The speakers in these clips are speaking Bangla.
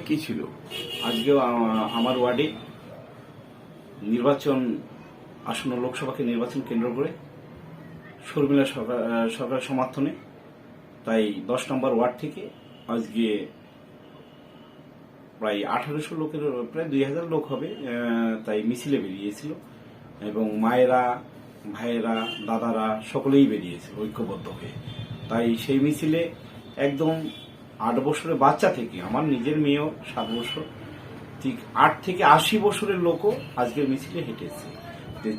কি ছিল আজকেও আমার ওয়ার্ডে নির্বাচন আসন্ন লোকসভাকে নির্বাচন কেন্দ্র করে শর্মিলা সরকার সমর্থনে তাই 10 নম্বর ওয়ার্ড থেকে আজকে প্রায় 1800 লোকের প্রায় 2000 লোক হবে তাই মিছিলে বেরিয়েছিল এবং মায়েরা ভাইয়েরা দাদারা সকলেই বেরিয়েছে ঐক্যবদ্ধ হয়ে। তাই সেই মিছিলে একদম 8 বছরের বাচ্চা থেকে আমার নিজের মেয়েও 7 বছর ঠিক 8 থেকে 80 বছরের লোকও আজকের মিছিলে হেঁটেছে।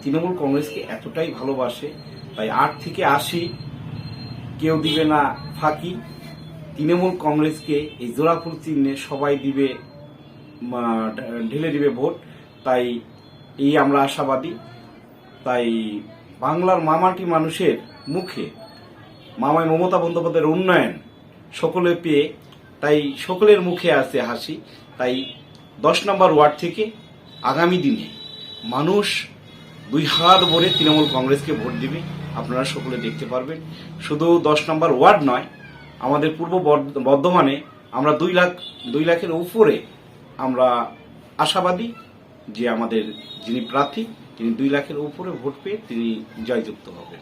তৃণমূল কংগ্রেসকে এতটাই ভালোবাসে তাই 8 থেকে 80 কেউ দিবে না ফাঁকি। তৃণমূল কংগ্রেসকে এই জোড়াফুল চিহ্নে সবাই দিবে, ঢেলে দিবে ভোট। তাই এই আমরা আশাবাদী। তাই বাংলার মামাটি মানুষের মুখে মামাই মমতা বন্দ্যোপাধ্যায়ের উন্নয়ন সকলে পেয়ে তাই সকলের মুখে আছে হাসি। তাই 10 নম্বর ওয়ার্ড থেকে আগামী দিনে মানুষ 2 হাত ভরে তৃণমূল কংগ্রেসকে ভোট দিবে, আপনারা সকলে দেখতে পারবেন। শুধু 10 নম্বর ওয়ার্ড নয়, আমাদের পূর্ব বর্ধমানে আমরা 2 লাখের উপরে আমরা আশাবাদী যে আমাদের যিনি প্রার্থী তিনি 2 লাখের উপরে ভোট পেয়ে তিনি জয়যুক্ত হবেন।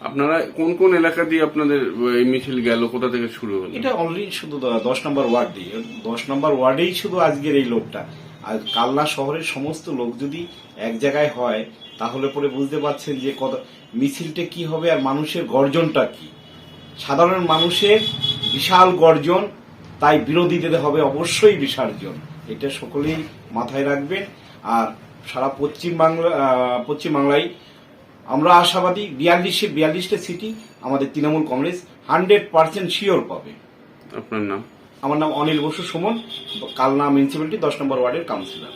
আপনারা কোন কোন এলাকা দিয়ে আপনাদের এই মিছিল গেল, কোথা থেকে শুরু হলো? এটা অলরেডি শুধু 10 নম্বর ওয়ার্ড দিয়ে, 10 নম্বর ওয়ার্ডেই শুধু আজকের এই লোকটা। আর কালনা শহরের সমস্ত লোক যদি এক জায়গায় হয় তাহলে পরে বুঝতে পারছেন যে কত মিছিলটা কি হবে আর মানুষের গর্জনটা কি। সাধারণ মানুষের বিশাল গর্জন, তাই বিরোধীদের হবে অবশ্যই বিসর্জন। এটা সকলেই মাথায় রাখবেন। আর সারা পশ্চিম বাংলায় আমরা আশাবাদী 42টা সিটি আমাদের তৃণমূল কংগ্রেস 100% শিওর পাবে। আপনার নাম? আমার নাম অনিল বসু সুমন, কালনা মিউনিসিপ্যালিটি 10 নম্বর ওয়ার্ডের কাউন্সিলর।